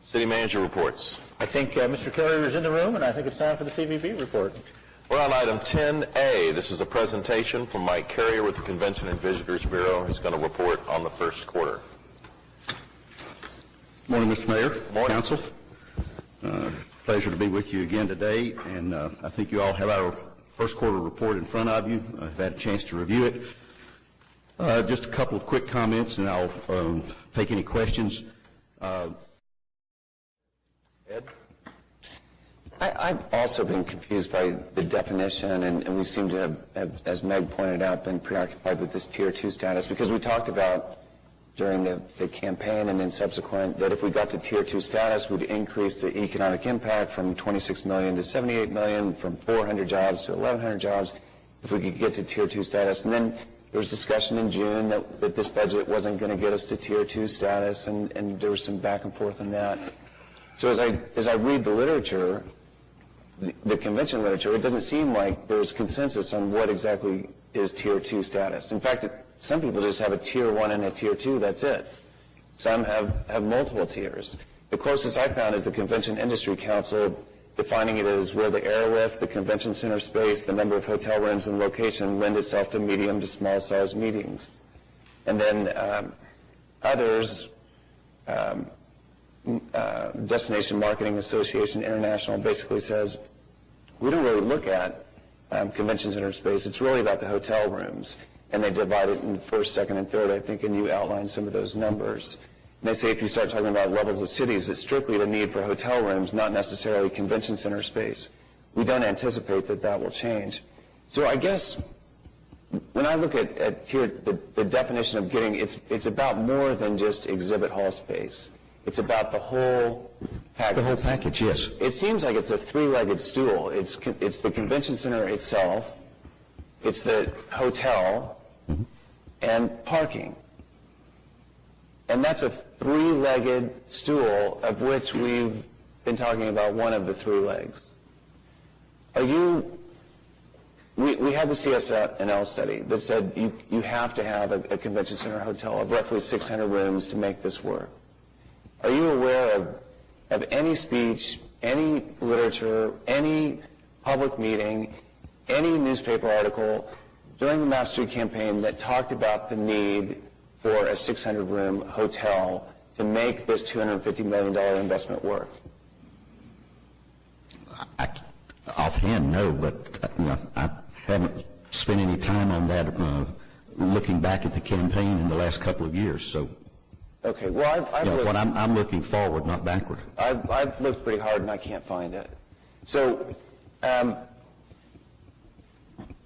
City Manager reports. I think Mr. Kerry is in the room, and I think it's time for the CVB report. We're on item 10A. This is a presentation from Mike Kerry with the Convention and Visitors Bureau. He's going to report on the first quarter. Morning, Mr. Mayor, Morning. Council. Pleasure to be with you again today, and I think you all have our first quarter report in front of you. I've had a chance to review it. Just a couple of quick comments, and I'll take any questions. Ed? I've also been confused by the definition, and we seem to have, as Meg pointed out, been preoccupied with this Tier 2 status, because we talked about during the campaign and then subsequent that if we got to Tier 2 status, we'd increase the economic impact from 26 million to 78 million, from 400 jobs to 1,100 jobs, if we could get to Tier 2 status. And then there was discussion in June that this budget wasn't going to get us to Tier 2 status, and there was some back and forth on that. So as I read the literature, the convention literature, it doesn't seem like there's consensus on what exactly is Tier 2 status. In fact, some people just have a Tier 1 and a Tier 2, that's it. Some have multiple tiers. The closest I found is the Convention Industry Council defining it as where the airlift, the convention center space, the number of hotel rooms and location lend itself to medium to small size meetings. And then others, Destination Marketing Association International basically says, we don't really look at convention center space, it's really about the hotel rooms. And they divide it in first, second, and third, I think, and you outlined some of those numbers. And they say if you start talking about levels of cities, it's strictly the need for hotel rooms, not necessarily convention center space. We don't anticipate that will change. So I guess when I look at here, the definition of getting, it's about more than just exhibit hall space. It's about the whole package. The whole package, yes. It seems like it's a three-legged stool. It's the convention center itself, it's the hotel, and parking. And that's a three-legged stool of which we've been talking about one of the three legs. We had the CSNL study that said you have to have a convention center hotel of roughly 600 rooms to make this work. Are you aware of any speech, any literature, any public meeting, any newspaper article during the Map Street campaign that talked about the need for a 600-room hotel to make this $250 million investment work? Offhand, no, but I haven't spent any time on that looking back at the campaign in the last couple of years. So, okay, well, I'm looking forward, not backward. I've looked pretty hard and I can't find it. So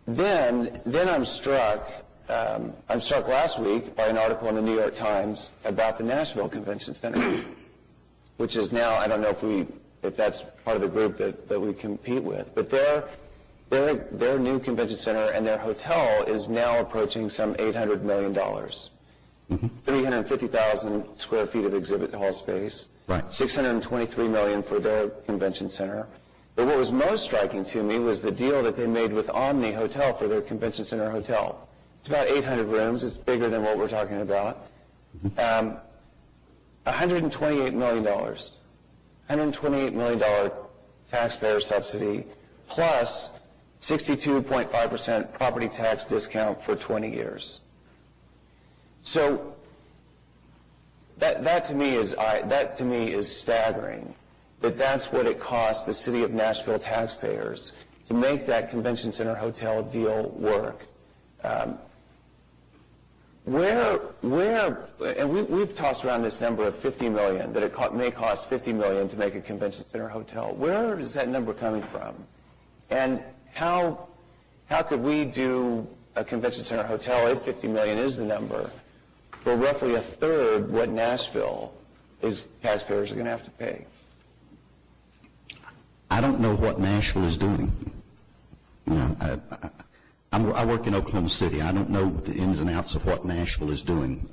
then I'm struck last week by an article in the New York Times about the Nashville Convention Center, which is now, I don't know if that's part of the group that we compete with, but their new convention center and their hotel is now approaching some $800 million. 350,000 square feet of exhibit hall space, right. $623 million for their convention center. But what was most striking to me was the deal that they made with Omni Hotel for their convention center hotel. It's about 800 rooms. It's bigger than what we're talking about. $128 million. $128 million taxpayer subsidy plus 62.5% property tax discount for 20 years. So that to me is staggering. That's what it costs the city of Nashville taxpayers to make that convention center hotel deal work. And we've tossed around this number of $50 million, that it may cost $50 million to make a convention center hotel. Where is that number coming from? And how could we do a convention center hotel if $50 million is the number for roughly a third what Nashville taxpayers are going to have to pay? I don't know what Nashville is doing. I work in Oklahoma City. I don't know the ins and outs of what Nashville is doing.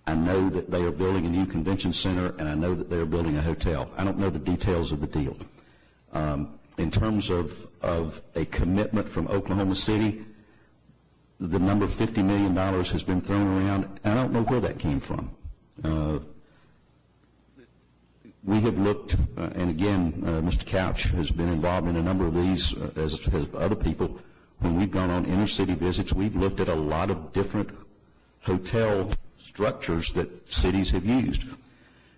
I know that they are building a new convention center, and I know that they are building a hotel. I don't know the details of the deal. In terms of a commitment from Oklahoma City, the number $50 million has been thrown around. I don't know where that came from. We have looked, and again, Mr. Couch has been involved in a number of these, as have other people. When we've gone on inner-city visits, we've looked at a lot of different hotel structures that cities have used.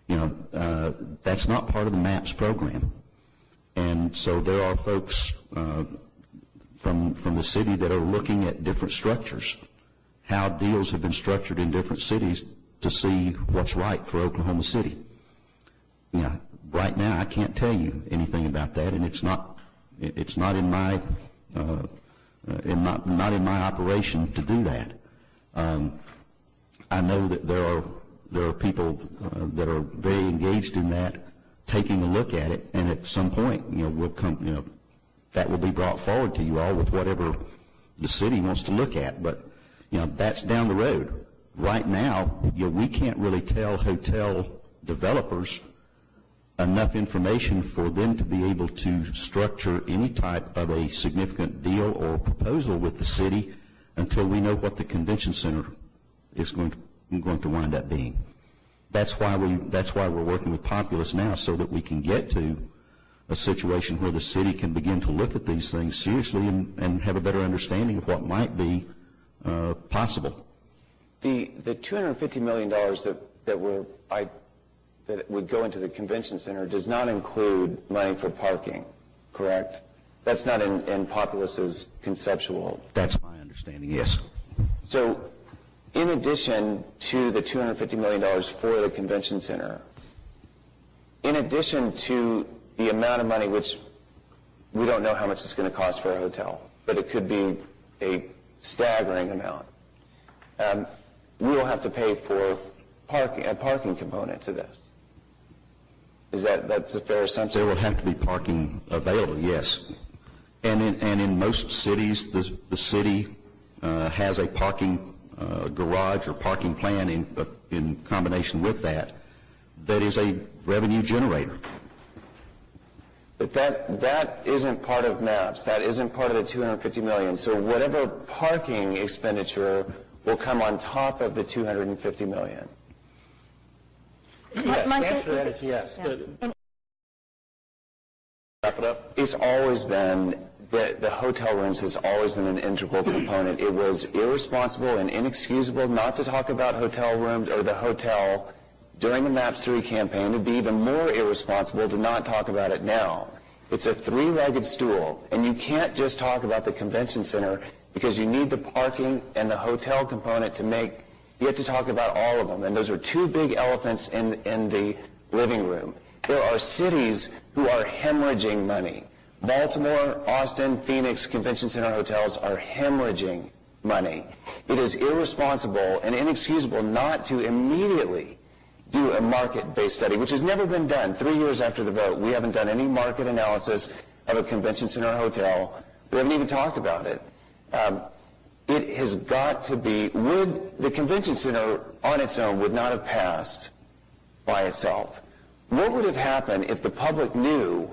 You know, that's not part of the MAPS program. And so there are folks from the city that are looking at different structures, how deals have been structured in different cities to see what's right for Oklahoma City. You know, right now I can't tell you anything about that, and it's not in my not in my operation to do that. I know that there are people that are very engaged in that, taking a look at it, and at some point, that will be brought forward to you all with whatever the city wants to look at. But that's down the road. Right now, we can't really tell hotel developers enough information for them to be able to structure any type of a significant deal or proposal with the city until we know what the convention center is going to wind up being. That's why we're working with Populous now, so that we can get to a situation where the city can begin to look at these things seriously and have a better understanding of what might be possible. The $250 million that would go into the convention center does not include money for parking, correct? That's not in Populous's conceptual. That's my understanding, yes. So in addition to the $250 million for the convention center, in addition to the amount of money, which we don't know how much it's going to cost for a hotel, but it could be a staggering amount, we will have to pay for a parking component to this. That's a fair assumption? There will have to be parking available, yes. And in most cities, the city has a parking garage or parking plan in combination with that is a revenue generator. But that isn't part of MAPS. That isn't part of the $250 million. So whatever parking expenditure will come on top of the $250 million. Yes, the answer to that is yes. Wrap it up. It's always been, the hotel rooms has always been an integral component. It was irresponsible and inexcusable not to talk about hotel rooms or the hotel during the MAPS 3 campaign. It'd be even more irresponsible to not talk about it now. It's a three-legged stool, and you can't just talk about the convention center because you need the parking and the hotel component to make. You have to talk about all of them, and those are two big elephants in the living room. There are cities who are hemorrhaging money. Baltimore, Austin, Phoenix convention center hotels are hemorrhaging money. It is irresponsible and inexcusable not to immediately do a market-based study, which has never been done. 3 years after the vote, we haven't done any market analysis of a convention center hotel. We haven't even talked about it. It has got to be, the convention center on its own would not have passed by itself. What would have happened if the public knew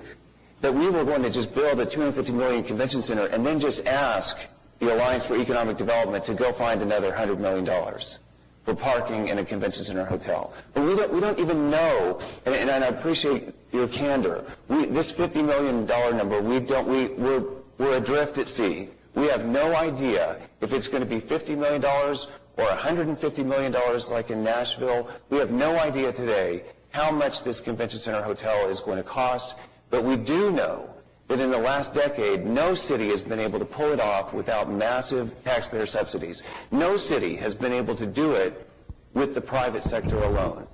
that we were going to just build a $250 million convention center and then just ask the Alliance for Economic Development to go find another $100 million for parking in a convention center hotel? But we don't even know, and I appreciate your candor. This $50 million number, we're adrift at sea. We have no idea if it's going to be $50 million or $150 million like in Nashville. We have no idea today how much this convention center hotel is going to cost, but we do know that in the last decade, no city has been able to pull it off without massive taxpayer subsidies. No city has been able to do it with the private sector alone.